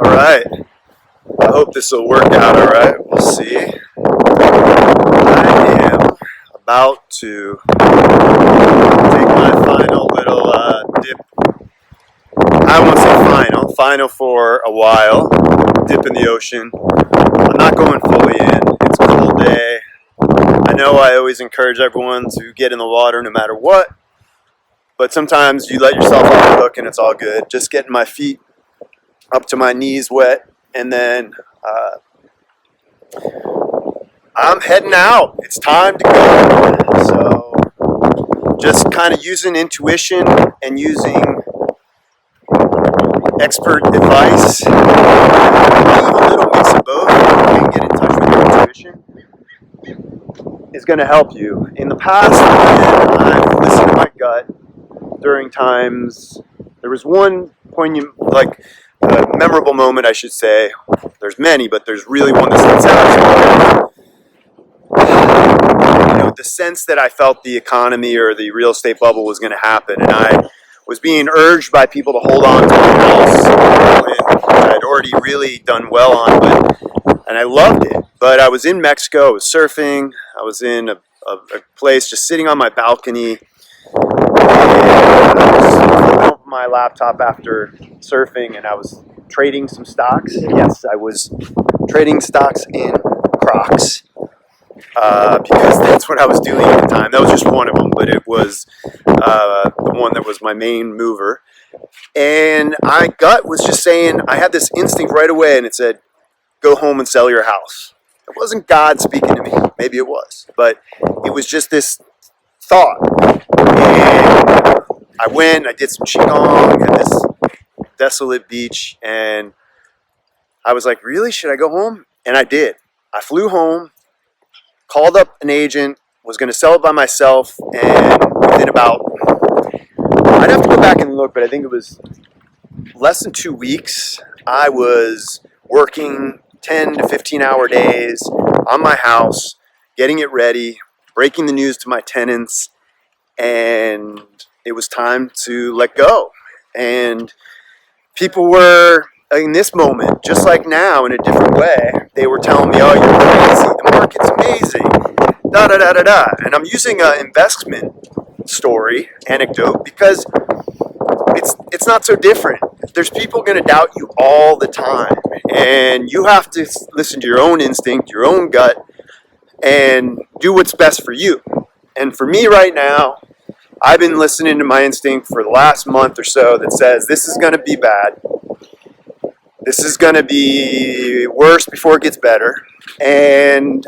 Alright, I hope this will work out alright, we'll see. I am about to take my final little dip. I won't say final for a while, dip in the ocean. I'm not going fully in, it's a cold day. I know I always encourage everyone to get in the water no matter what, but sometimes you let yourself off the hook and it's all good. Just getting my feet up to my knees wet, and then I'm heading out. It's time to go. So just kind of using intuition and using expert advice, maybe a little mix of both. You can get in touch with your intuition, is going to help you. In the past, I've listened to my gut during times. There was one poignant, a memorable moment, I should say. There's many, but there's really one that sticks out. The sense that I felt the economy or the real estate bubble was going to happen, and I was being urged by people to hold on to my house, I had already really done well on, and I loved it. But I was in Mexico, I was surfing, I was in a place just sitting on my balcony, and I was flipping open my laptop after surfing, and I was trading some stocks. Yes, I was trading stocks in Crocs, because that's what I was doing at the time. That was just one of them, but it was the one that was my main mover. And my gut was just saying, I had this instinct right away, and it said, go home and sell your house. It wasn't God speaking to me. Maybe it was, but it was just this thought. And I went, I did some qigong at this desolate beach, and I was like, really, should I go home? And I did. I flew home, called up an agent, was going to sell it by myself, and within about, I'd have to go back and look, but I think it was less than 2 weeks, I was working 10 to 15 hour days on my house, getting it ready, breaking the news to my tenants, and it was time to let go. And people were, in this moment, just like now, in a different way, they were telling me, oh, you're crazy, the market's amazing, da-da-da-da-da. And I'm using an investment story, anecdote, because it's not so different. There's people going to doubt you all the time, and you have to listen to your own instinct, your own gut, and do what's best for you. And for me right now, I've been listening to my instinct for the last month or so that says this is going to be bad. This is going to be worse before it gets better. And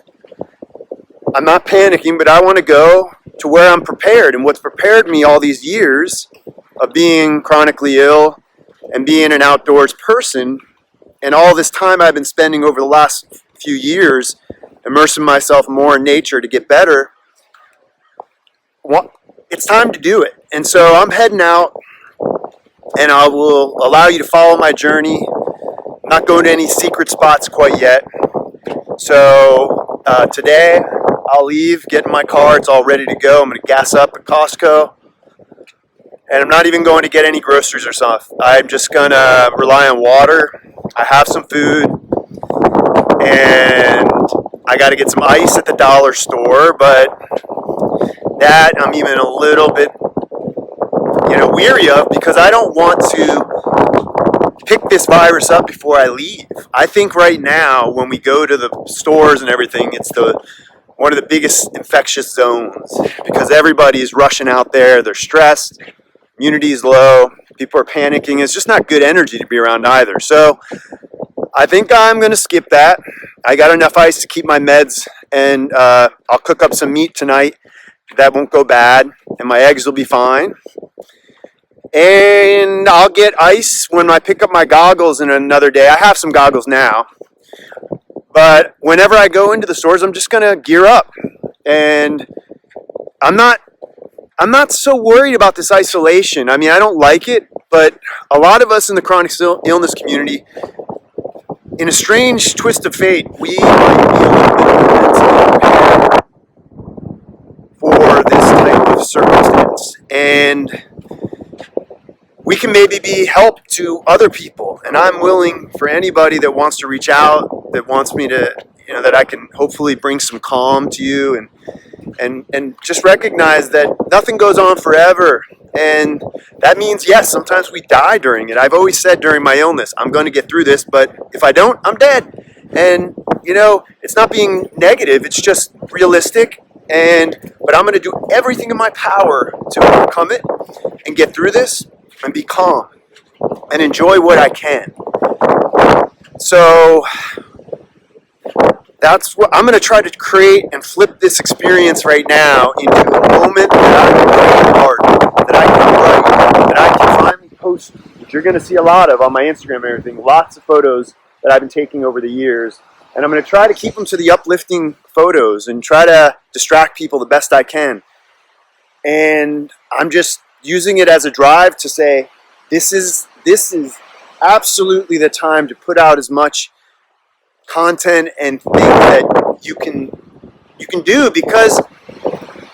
I'm not panicking, but I want to go to where I'm prepared. And what's prepared me all these years of being chronically ill and being an outdoors person, and all this time I've been spending over the last few years immersing myself more in nature to get better, it's time to do it. And so I'm heading out, and I will allow you to follow my journey. I'm not going to any secret spots quite yet. So today I'll leave, get in my car, it's all ready to go. I'm going to gas up at Costco, and I'm not even going to get any groceries or stuff. I'm just going to rely on water. I have some food, and I got to get some ice at the dollar store, but that I'm even a little bit, weary of, because I don't want to pick this virus up before I leave. I think right now, when we go to the stores and everything, it's one of the biggest infectious zones, because everybody is rushing out there. They're stressed. Immunity is low. People are panicking. It's just not good energy to be around either. So I think I'm going to skip that. I got enough ice to keep my meds, and I'll cook up some meat tonight. That won't go bad, and my eggs will be fine. And I'll get ice when I pick up my goggles in another day. I have some goggles now. But whenever I go into the stores, I'm just going to gear up. And I'm not so worried about this isolation. I mean, I don't like it, but a lot of us in the chronic illness community, in a strange twist of fate, we might be a little bit mentally prepared for this type of circumstance. And we can maybe be help to other people. And I'm willing for anybody that wants to reach out, that wants me to, that I can hopefully bring some calm to you, and just recognize that nothing goes on forever. And that means, yes, sometimes we die during it. I've always said during my illness, I'm going to get through this, but if I don't, I'm dead. And, it's not being negative, it's just realistic. But I'm going to do everything in my power to overcome it and get through this and be calm and enjoy what I can. So that's what I'm going to try to create and flip this experience right now into a moment that I can work hard, that I can write, that I can finally post, which you're going to see a lot of on my Instagram and everything, lots of photos that I've been taking over the years. And I'm going to try to keep them to the uplifting photos and try to distract people the best I can. And I'm just using it as a drive to say, this is absolutely the time to put out as much content and things that you can do, because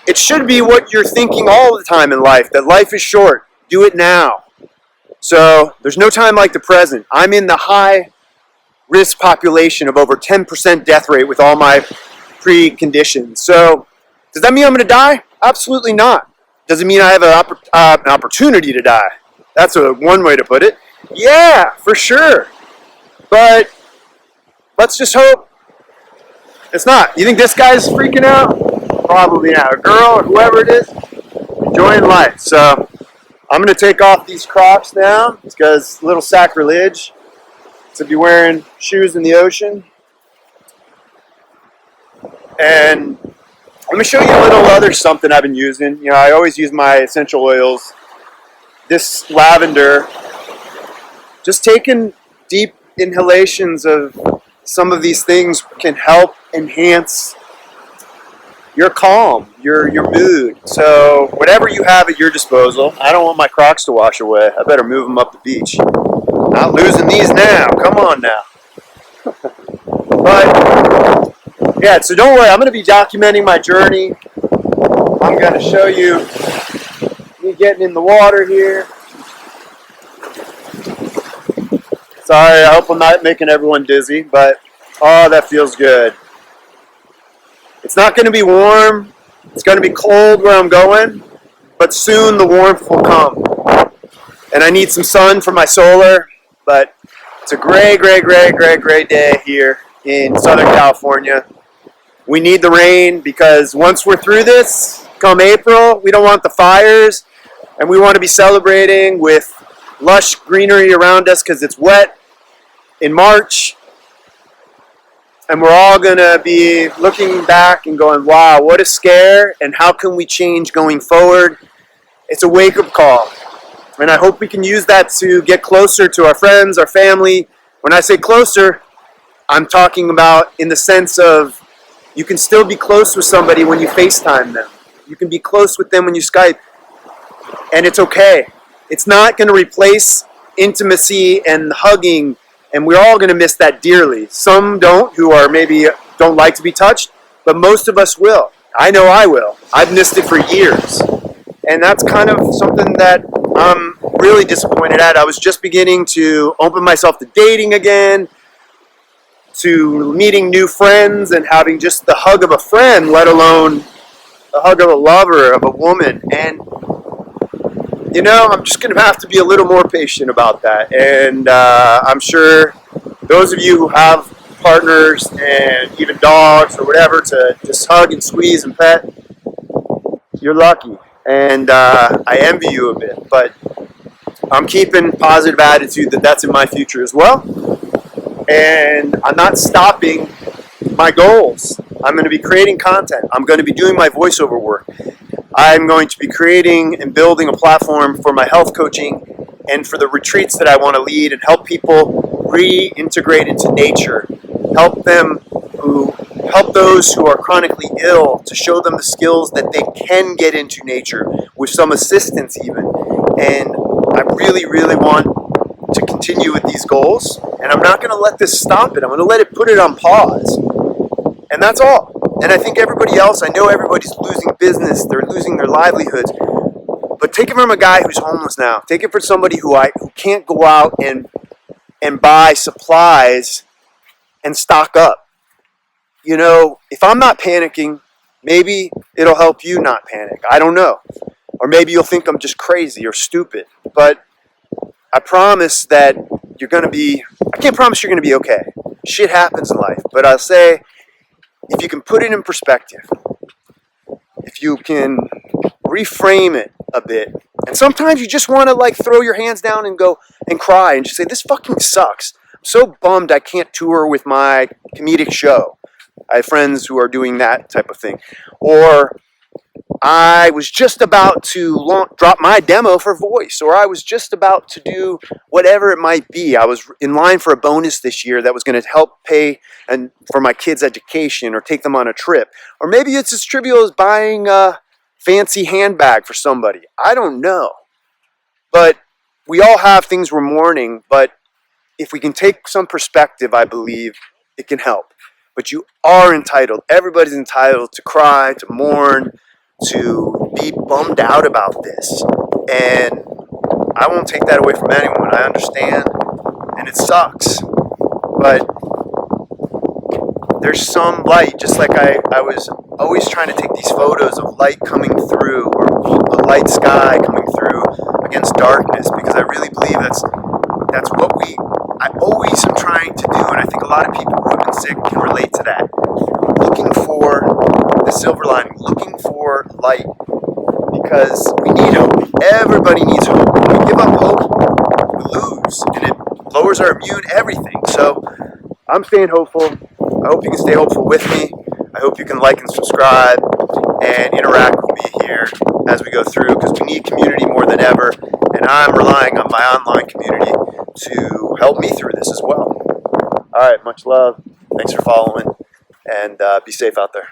it should be what you're thinking all the time in life, that life is short. Do it now. So there's no time like the present. I'm in the high risk population of over 10% death rate with all my preconditions. So does that mean I'm going to die? Absolutely not. Does it mean I have an opportunity to die? That's one way to put it. Yeah, for sure. But let's just hope it's not. You think this guy's freaking out? Probably not. A girl or whoever it is, enjoying life. So I'm going to take off these Crocs now because it's a little sacrilege to be wearing shoes in the ocean. And let me show you a little other something I've been using. I always use my essential oils. This lavender, just taking deep inhalations of some of these things can help enhance your calm, your mood. So whatever you have at your disposal. I don't want my Crocs to wash away. I better move them up the beach. Not losing these now. Come on now. But yeah, so don't worry. I'm going to be documenting my journey. I'm going to show you me getting in the water here. Sorry, I hope I'm not making everyone dizzy, but oh, that feels good. It's not going to be warm. It's going to be cold where I'm going, but soon the warmth will come. And I need some sun for my solar, but it's a great day here in Southern California. We need the rain because once we're through this, come April, we don't want the fires, and we want to be celebrating with lush greenery around us because it's wet in March. And we're all going to be looking back and going, wow, what a scare, and how can we change going forward? It's a wake-up call. And I hope we can use that to get closer to our friends, our family. When I say closer, I'm talking about in the sense of you can still be close with somebody when you FaceTime them. You can be close with them when you Skype. And it's okay. It's not going to replace intimacy and hugging, and we're all going to miss that dearly. Some don't, who are maybe don't like to be touched, but most of us will. I know I will. I've missed it for years. And that's kind of something that I'm really disappointed at. I was just beginning to open myself to dating again, to meeting new friends and having just the hug of a friend, let alone the hug of a lover, of a woman. And, I'm just going to have to be a little more patient about that. And I'm sure those of you who have partners and even dogs or whatever to just hug and squeeze and pet, you're lucky. And I envy you a bit, but I'm keeping positive attitude that that's in my future as well. And I'm not stopping my goals. I'm going to be creating content. I'm going to be doing my voiceover work. I'm going to be creating and building a platform for my health coaching and for the retreats that I want to lead and help people reintegrate into nature. Help those who are chronically ill to show them the skills that they can get into nature with some assistance even. And I really want to continue with these goals, and I'm not going to let this stop it. I'm going to put it on pause. And that's all. And I think everybody else, I know everybody's losing business, they're losing their livelihoods. But take it from a guy who's homeless now. Take it from somebody who can't go out and and buy supplies and stock up. You know, if I'm not panicking, maybe it'll help you not panic. I don't know. Or maybe you'll think I'm just crazy or stupid. But I promise that you're going to be, I can't promise you're going to be okay. Shit happens in life. But I'll say, if you can put it in perspective, if you can reframe it a bit, and sometimes you just want to like throw your hands down and go and cry and just say, this fucking sucks. I'm so bummed I can't tour with my comedic show. I have friends who are doing that type of thing. Or I was just about to drop my demo for voice, or I was just about to do whatever it might be. I was in line for a bonus this year that was going to help pay and for my kids' education or take them on a trip. Or maybe it's as trivial as buying a fancy handbag for somebody. I don't know. But we all have things we're mourning, but if we can take some perspective, I believe it can help. But you are entitled, everybody's entitled to cry, to mourn, to be bummed out about this. And I won't take that away from anyone. I understand, and it sucks. But there's some light, just like I was always trying to take these photos of light coming through, or a light sky coming through against darkness, because I really believe that's what I always am trying to do, and I think a lot of people who have been sick can relate to that. Looking for the silver lining, looking for light, because we need hope. Everybody needs hope. When we give up hope, we lose, and it lowers our immune, everything. So I'm staying hopeful. I hope you can stay hopeful with me. I hope you can like and subscribe and interact with me here as we go through, because we need community more than ever, and I'm relying on my online community to help me through this as well. All right, much love. Thanks for following, and be safe out there.